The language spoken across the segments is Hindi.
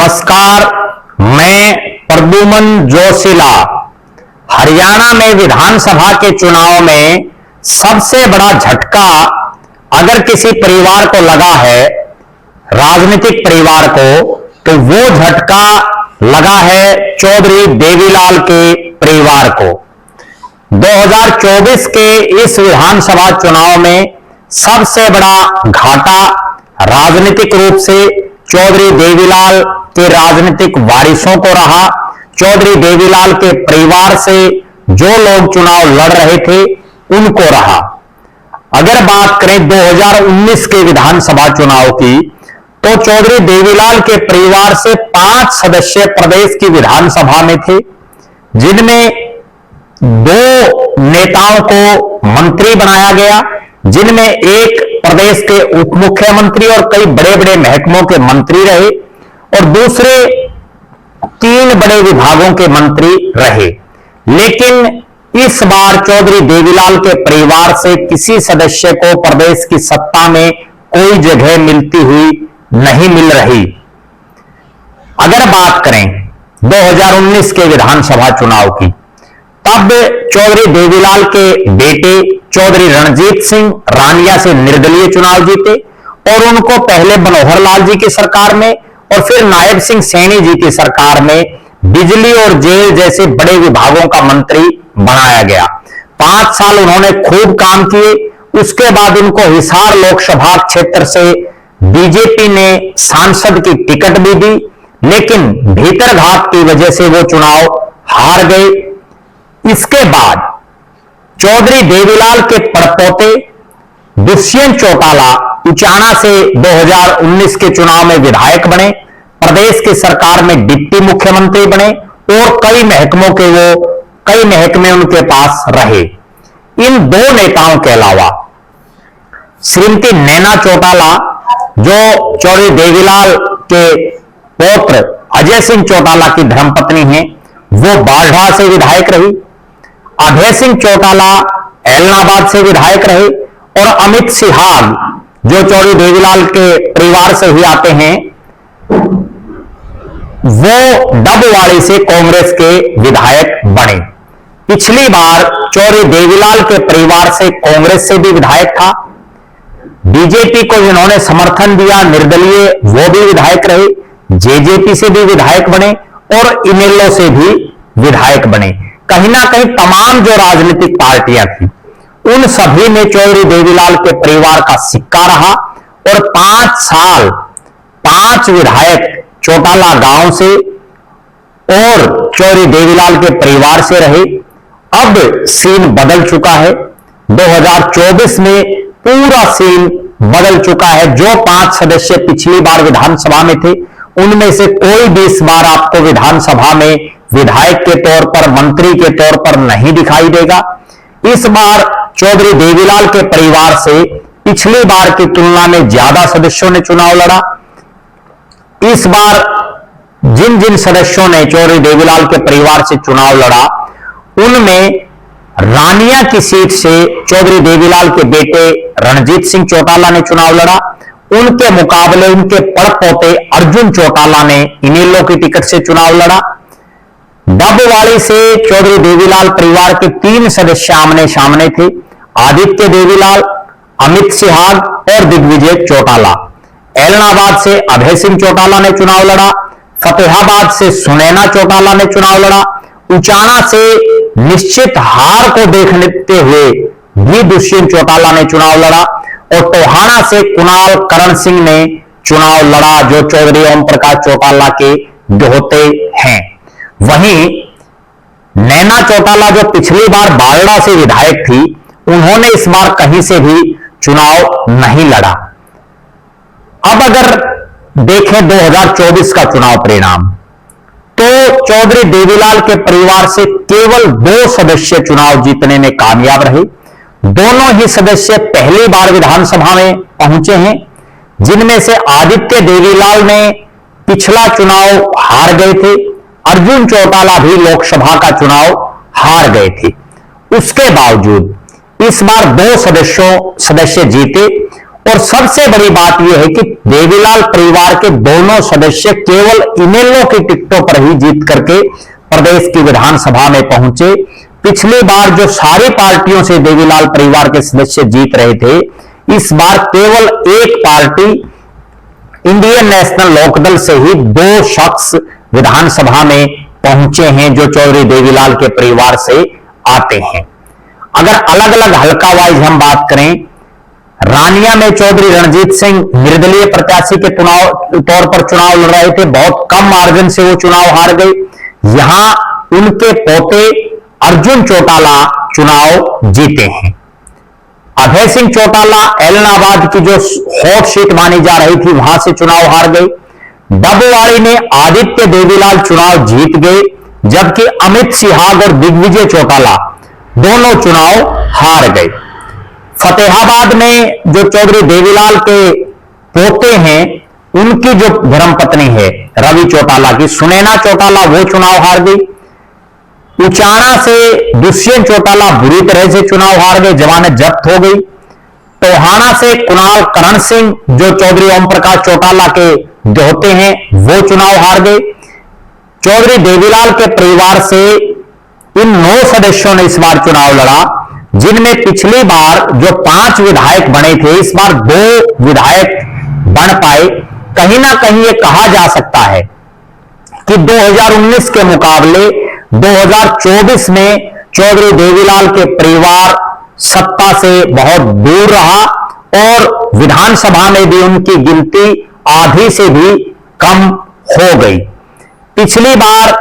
नमस्कार, मैं प्रद्युमन जोशीला। हरियाणा में विधानसभा के चुनाव में सबसे बड़ा झटका अगर किसी परिवार को लगा है, राजनीतिक परिवार को, तो वो झटका लगा है चौधरी देवीलाल के परिवार को। 2024 के इस विधानसभा चुनाव में सबसे बड़ा घाटा राजनीतिक रूप से चौधरी देवीलाल के राजनीतिक वारिसों को रहा। चौधरी देवीलाल के परिवार से जो लोग चुनाव लड़ रहे थे उनको रहा। अगर बात करें 2019 के विधानसभा चुनाव की, तो चौधरी देवीलाल के परिवार से 5 सदस्य प्रदेश की विधानसभा में थे, जिनमें 2 नेताओं को मंत्री बनाया गया, जिनमें एक प्रदेश के उप मुख्यमंत्री और कई बड़े बड़े महकमों के मंत्री रहे और दूसरे 3 बड़े विभागों के मंत्री रहे। लेकिन इस बार चौधरी देवीलाल के परिवार से किसी सदस्य को प्रदेश की सत्ता में कोई जगह मिलती हुई नहीं मिल रही। अगर बात करें 2019 के विधानसभा चुनाव की, तब चौधरी देवीलाल के बेटे चौधरी रणजीत सिंह रानिया से निर्दलीय चुनाव जीते और उनको पहले मनोहर लाल जी की सरकार में और फिर नायब सिंह सैनी जी की सरकार में बिजली और जेल जैसे बड़े विभागों का मंत्री बनाया गया। 5 साल उन्होंने खूब काम किए। उसके बाद उनको हिसार लोकसभा क्षेत्र से बीजेपी ने सांसद की टिकट भी दी, लेकिन भीतरघात की वजह से वो चुनाव हार गए। इसके बाद चौधरी देवीलाल के पड़पोते दुष्यंत चौटाला उचाना से 2019 के चुनाव में विधायक बने, प्रदेश की सरकार में डिप्टी मुख्यमंत्री बने और कई महकमे उनके पास रहे। इन 2 नेताओं के अलावा श्रीमती नैना चौटाला, जो चौधरी देवीलाल के पौत्र अजय सिंह चौटाला की धर्मपत्नी हैं, वो बाढ़ा से विधायक रही। अभय सिंह चौटाला ऐलनाबाद से विधायक रहे और अमित सिहाग, जो चौधरी देवीलाल के परिवार से ही आते हैं, वो डबवाड़ी से कांग्रेस के विधायक बने। पिछली बार चौधरी देवीलाल के परिवार से कांग्रेस से भी विधायक था। बीजेपी को जिन्होंने समर्थन दिया निर्दलीय, वो भी विधायक रहे, जेजेपी से भी विधायक बने और इनेलो से भी विधायक बने। कहीं ना कहीं तमाम जो राजनीतिक पार्टियां थी, उन सभी में चौधरी देवीलाल के परिवार का सिक्का रहा और 5 साल 5 विधायक चौटाला गांव से और चौधरी देवीलाल के परिवार से रहे। अब सीन बदल चुका है। 2024 में पूरा सीन बदल चुका है। जो 5 सदस्य पिछली बार विधानसभा में थे, उनमें से कोई भी इस बार आपको विधानसभा में विधायक के तौर पर, मंत्री के तौर पर नहीं दिखाई देगा। इस बार चौधरी देवीलाल के परिवार से पिछली बार की तुलना में ज्यादा सदस्यों ने चुनाव लड़ा। इस बार जिन जिन सदस्यों ने चौधरी देवीलाल के परिवार से चुनाव लड़ा, उनमें रानिया की सीट से चौधरी देवीलाल के बेटे रणजीत सिंह चौटाला ने चुनाव लड़ा। उनके मुकाबले उनके पड़पोते अर्जुन चौटाला ने इनेलो की टिकट से चुनाव लड़ा। डबवाड़ी से चौधरी देवीलाल परिवार के 3 सदस्य आमने सामने थे, आदित्य देवीलाल, अमित सिहाग और दिग्विजय चौटाला। ऐलनाबाद से अभय सिंह चौटाला ने चुनाव लड़ा। फतेहाबाद से सुनैना चौटाला ने चुनाव लड़ा। उचाना से निश्चित हार को देखते हुए भी दुष्यंत चौटाला ने चुनाव लड़ा और टोहाना से कुणाल करण सिंह ने चुनाव लड़ा, जो चौधरी ओम प्रकाश चौटाला के दोहते हैं। वहीं नैना चौटाला, जो पिछली बार बारड़ा से विधायक थी, उन्होंने इस बार कहीं से भी चुनाव नहीं लड़ा। अब अगर देखें 2024 का चुनाव परिणाम, तो चौधरी देवीलाल के परिवार से केवल 2 सदस्य चुनाव जीतने में कामयाब रहे। दोनों ही सदस्य पहली बार विधानसभा में पहुंचे हैं, जिनमें से आदित्य देवीलाल ने पिछला चुनाव हार गए थे, अर्जुन चौटाला भी लोकसभा का चुनाव हार गए थे। उसके बावजूद इस बार 2 सदस्य जीते और सबसे बड़ी बात यह है कि देवीलाल परिवार के दोनों सदस्य केवल इनेलो की टिकटों पर ही जीत करके प्रदेश की विधानसभा में पहुंचे। पिछली बार जो सारी पार्टियों से देवीलाल परिवार के सदस्य जीत रहे थे, इस बार केवल एक पार्टी इंडियन नेशनल लोकदल से ही 2 शख्स विधानसभा में पहुंचे हैं जो चौधरी देवीलाल के परिवार से आते हैं। अगर अलग अलग हल्का वाइज हम बात करें, रानिया में चौधरी रणजीत सिंह निर्दलीय प्रत्याशी के तौर पर चुनाव लड़ रहे थे, बहुत कम मार्जिन से वो चुनाव हार गए। यहां उनके पोते अर्जुन चौटाला चुनाव जीते हैं। अभय सिंह चौटाला एलनाबाद की जो हॉट सीट मानी जा रही थी, वहां से चुनाव हार गए। डबवाड़ी में आदित्य देवीलाल चुनाव जीत गए, जबकि अमित सिहाग और दिग्विजय चौटाला दोनों चुनाव हार गए। फतेहाबाद में जो चौधरी देवीलाल के पोते हैं, उनकी जो धर्मपत्नी है रवि चौटाला की, सुनैना चौटाला, वो चुनाव हार गई। उचाना से दुष्यंत चौटाला बुरी तरह से चुनाव हार गए, जमानत जब्त हो गई। टोहाना से कुणाल करण सिंह जो चौधरी ओम प्रकाश चौटाला के होते हैं, वो चुनाव हार गए। चौधरी देवीलाल के परिवार से इन 9 सदस्यों ने इस बार चुनाव लड़ा, जिनमें पिछली बार जो 5 विधायक बने थे, इस बार 2 विधायक बन पाए। कहीं ना कहीं यह कहा जा सकता है कि 2019 के मुकाबले 2024 में चौधरी देवीलाल के परिवार सत्ता से बहुत दूर रहा और विधानसभा में भी उनकी गिनती आधी से भी कम हो गई। पिछली बार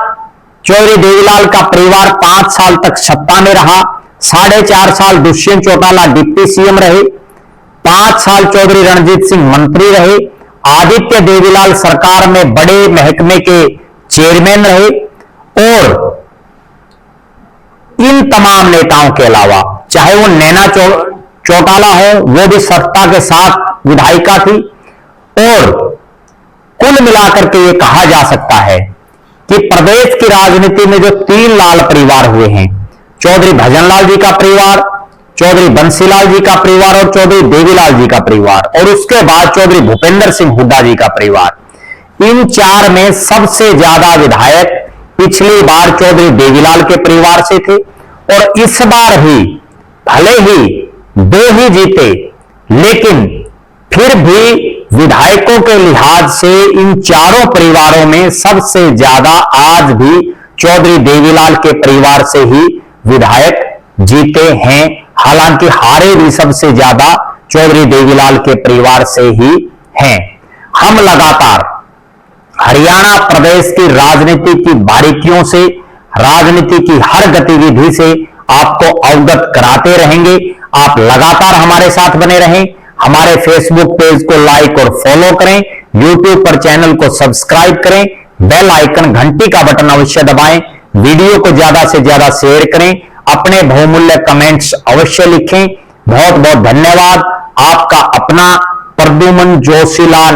चौधरी देवीलाल का परिवार 5 साल तक सत्ता में रहा। 4.5 साल दुष्यंत चौटाला डिप्टी सीएम रहे, 5 साल चौधरी रणजीत सिंह मंत्री रहे, आदित्य देवीलाल सरकार में बड़े महकमे के चेयरमैन रहे। और इन तमाम नेताओं के अलावा चाहे वो नैना चौटाला हो, वो भी सत्ता के साथ विधायिका थी। और कुल मिलाकर के ये कहा जा सकता है कि प्रदेश की राजनीति में जो 3 लाल परिवार हुए हैं, चौधरी भजनलाल जी का परिवार, चौधरी बंसीलाल जी का परिवार और चौधरी देवीलाल जी का परिवार, और उसके बाद चौधरी भूपेंद्र सिंह हुड्डा जी का परिवार, इन 4 में सबसे ज्यादा विधायक पिछली बार चौधरी देवीलाल के परिवार से थे। और इस बार भी भले ही 2 ही जीते, लेकिन फिर भी विधायकों के लिहाज से इन चारों परिवारों में सबसे ज्यादा आज भी चौधरी देवीलाल के परिवार से ही विधायक जीते हैं। हालांकि हारे भी सबसे ज्यादा चौधरी देवीलाल के परिवार से ही हैं। हम लगातार हरियाणा प्रदेश की राजनीति की बारीकियों से, राजनीति की हर गतिविधि से आपको अवगत कराते रहेंगे। आप लगातार हमारे साथ बने रहें। हमारे फेसबुक पेज को लाइक और फॉलो करें, यूट्यूब पर चैनल को सब्सक्राइब करें, बेल आइकन घंटी का बटन अवश्य दबाएं, वीडियो को ज्यादा से ज्यादा शेयर करें, अपने बहुमूल्य कमेंट्स अवश्य लिखें। बहुत बहुत धन्यवाद। आपका अपना प्रद्युमन जोशीलाल।